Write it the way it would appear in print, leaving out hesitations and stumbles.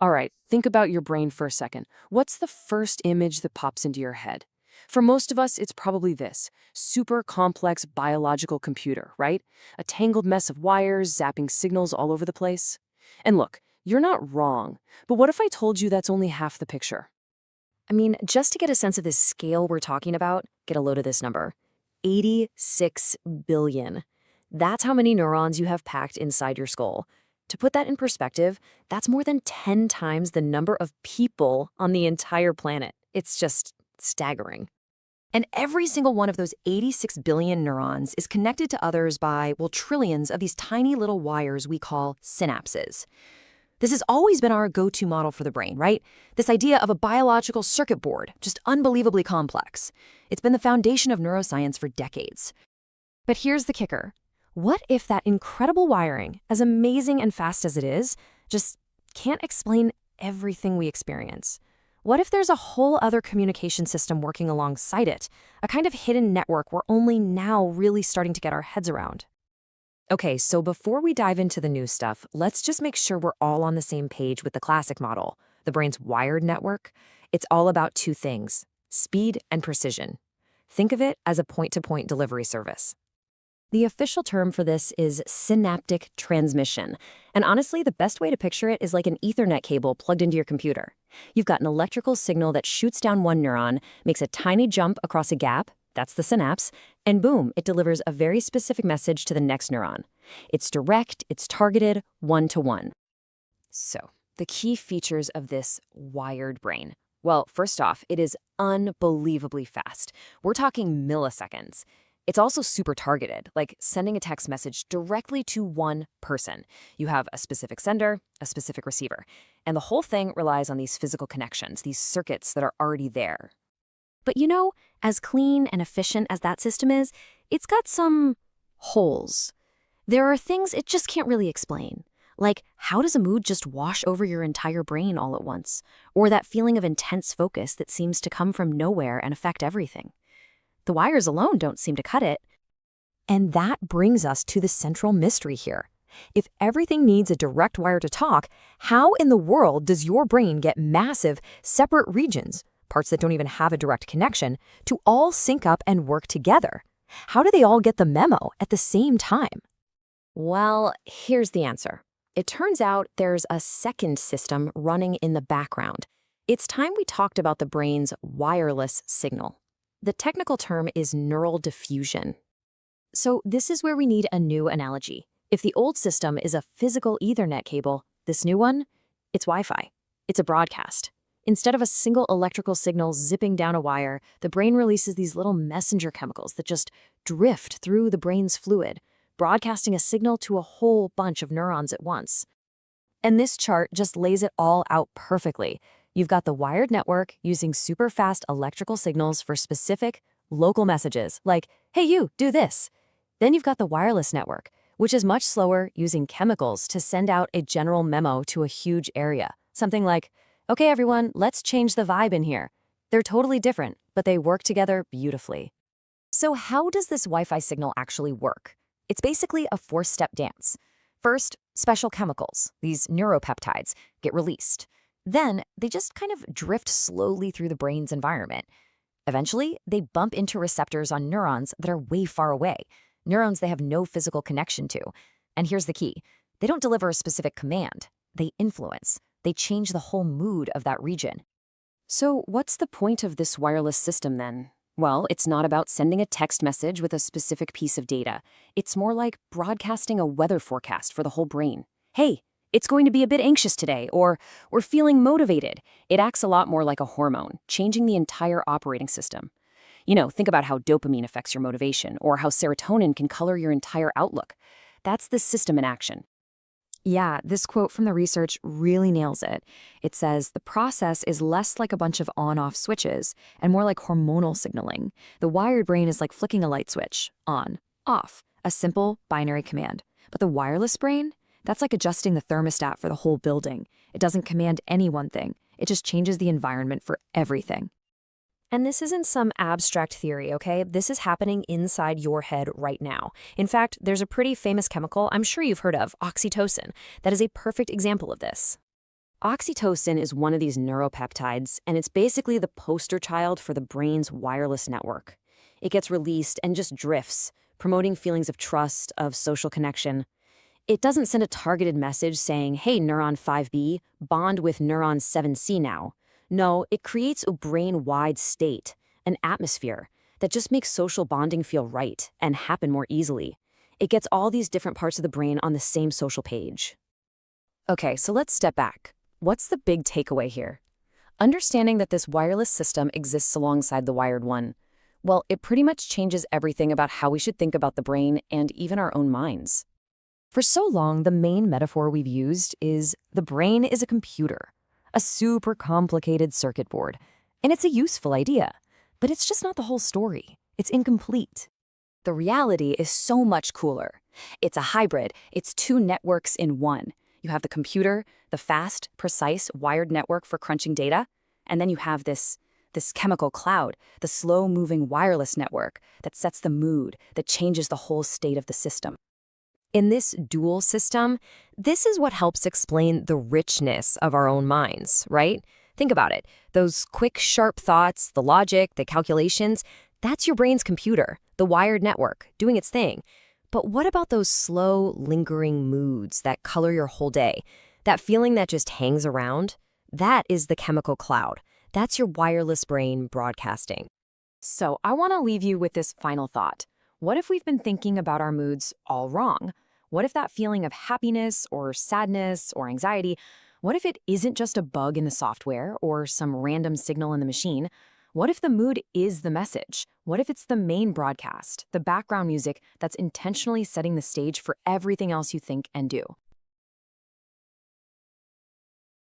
All right, think about your brain for a second. What's the first image that pops into your head? For most of us, it's probably this super complex biological computer, right? A tangled mess of wires, zapping signals all over the place. And look, you're not wrong, but what if I told you that's only half the picture? I mean, just to get a sense of the scale we're talking about, get a load of this number. 86 billion. That's how many neurons you have packed inside your skull. To put that in perspective, that's more than 10 times the number of people on the entire planet. It's just staggering. And every single one of those 86 billion neurons is connected to others by, well, trillions of these tiny little wires we call synapses. This has always been our go-to model for the brain, right? This idea of a biological circuit board, just unbelievably complex. It's been the foundation of neuroscience for decades. But here's the kicker. What if that incredible wiring, as amazing and fast as it is, just can't explain everything we experience? What if there's a whole other communication system working alongside it, a kind of hidden network we're only now really starting to get our heads around? Okay, so before we dive into the new stuff, let's just make sure we're all on the same page with the classic model, the brain's wired network. It's all about two things, speed and precision. Think of it as a point-to-point delivery service. The official term for this is synaptic transmission. And honestly, the best way to picture it is like an Ethernet cable plugged into your computer. You've got an electrical signal that shoots down one neuron, makes a tiny jump across a gap, that's the synapse, and boom, it delivers a very specific message to the next neuron. It's direct, it's targeted, one-to-one. So, the key features of this wired brain. Well, first off, it is unbelievably fast. We're talking milliseconds. It's also super targeted, like sending a text message directly to one person. You have a specific sender, a specific receiver, and the whole thing relies on these physical connections, these circuits that are already there. But you know, as clean and efficient as that system is, it's got some holes. There are things it just can't really explain. Like, how does a mood just wash over your entire brain all at once? Or that feeling of intense focus that seems to come from nowhere and affect everything? The wires alone don't seem to cut it. And that brings us to the central mystery here. If everything needs a direct wire to talk, how in the world does your brain get massive, separate regions, parts that don't even have a direct connection, to all sync up and work together? How do they all get the memo at the same time? Well, here's the answer. It turns out there's a second system running in the background. It's time we talked about the brain's wireless signal. The technical term is neural diffusion. So this is where we need a new analogy. If the old system is a physical Ethernet cable, this new one, it's Wi-Fi. It's a broadcast. Instead of a single electrical signal zipping down a wire, the brain releases these little messenger chemicals that just drift through the brain's fluid, broadcasting a signal to a whole bunch of neurons at once. And this chart just lays it all out perfectly. You've got the wired network using super fast electrical signals for specific, local messages, like, hey you, do this. Then you've got the wireless network, which is much slower, using chemicals to send out a general memo to a huge area. Something like, okay everyone, let's change the vibe in here. They're totally different, but they work together beautifully. So how does this Wi-Fi signal actually work? It's basically a four-step dance. First, special chemicals, these neuropeptides, get released. Then they just kind of drift slowly through the brain's environment. Eventually, they bump into receptors on neurons that are way far away, neurons they have no physical connection to. And here's the key. They don't deliver a specific command. They influence. They change the whole mood of that region. So what's the point of this wireless system then? Well, it's not about sending a text message with a specific piece of data. It's more like broadcasting a weather forecast for the whole brain. Hey, it's going to be a bit anxious today, or we're feeling motivated. It acts a lot more like a hormone, changing the entire operating system. You know, think about how dopamine affects your motivation, or how serotonin can color your entire outlook. That's the system in action. Yeah, this quote from the research really nails it. It says, the process is less like a bunch of on-off switches and more like hormonal signaling. The wired brain is like flicking a light switch, on, off, a simple binary command. But the wireless brain, that's like adjusting the thermostat for the whole building. It doesn't command any one thing. It just changes the environment for everything. And this isn't some abstract theory, okay? This is happening inside your head right now. In fact, there's a pretty famous chemical I'm sure you've heard of, oxytocin, that is a perfect example of this. Oxytocin is one of these neuropeptides, and it's basically the poster child for the brain's wireless network. It gets released and just drifts, promoting feelings of trust, of social connection. It doesn't send a targeted message saying, hey, neuron 5B, bond with neuron 7C now. No, it creates a brain-wide state, an atmosphere, that just makes social bonding feel right and happen more easily. It gets all these different parts of the brain on the same social page. Okay, so let's step back. What's the big takeaway here? Understanding that this wireless system exists alongside the wired one, well, it pretty much changes everything about how we should think about the brain and even our own minds. For so long, the main metaphor we've used is the brain is a computer, a super complicated circuit board. And it's a useful idea, but it's just not the whole story. It's incomplete. The reality is so much cooler. It's a hybrid. It's two networks in one. You have the computer, the fast, precise, wired network for crunching data, and then you have this chemical cloud, the slow-moving wireless network that sets the mood, that changes the whole state of the system. In this dual system, this is what helps explain the richness of our own minds, right? Think about it. Those quick, sharp thoughts, the logic, the calculations, that's your brain's computer, the wired network, doing its thing. But what about those slow, lingering moods that color your whole day? That feeling that just hangs around? That is the chemical cloud. That's your wireless brain broadcasting. So I want to leave you with this final thought. What if we've been thinking about our moods all wrong? What if that feeling of happiness or sadness or anxiety, what if it isn't just a bug in the software or some random signal in the machine? What if the mood is the message? What if it's the main broadcast, the background music that's intentionally setting the stage for everything else you think and do?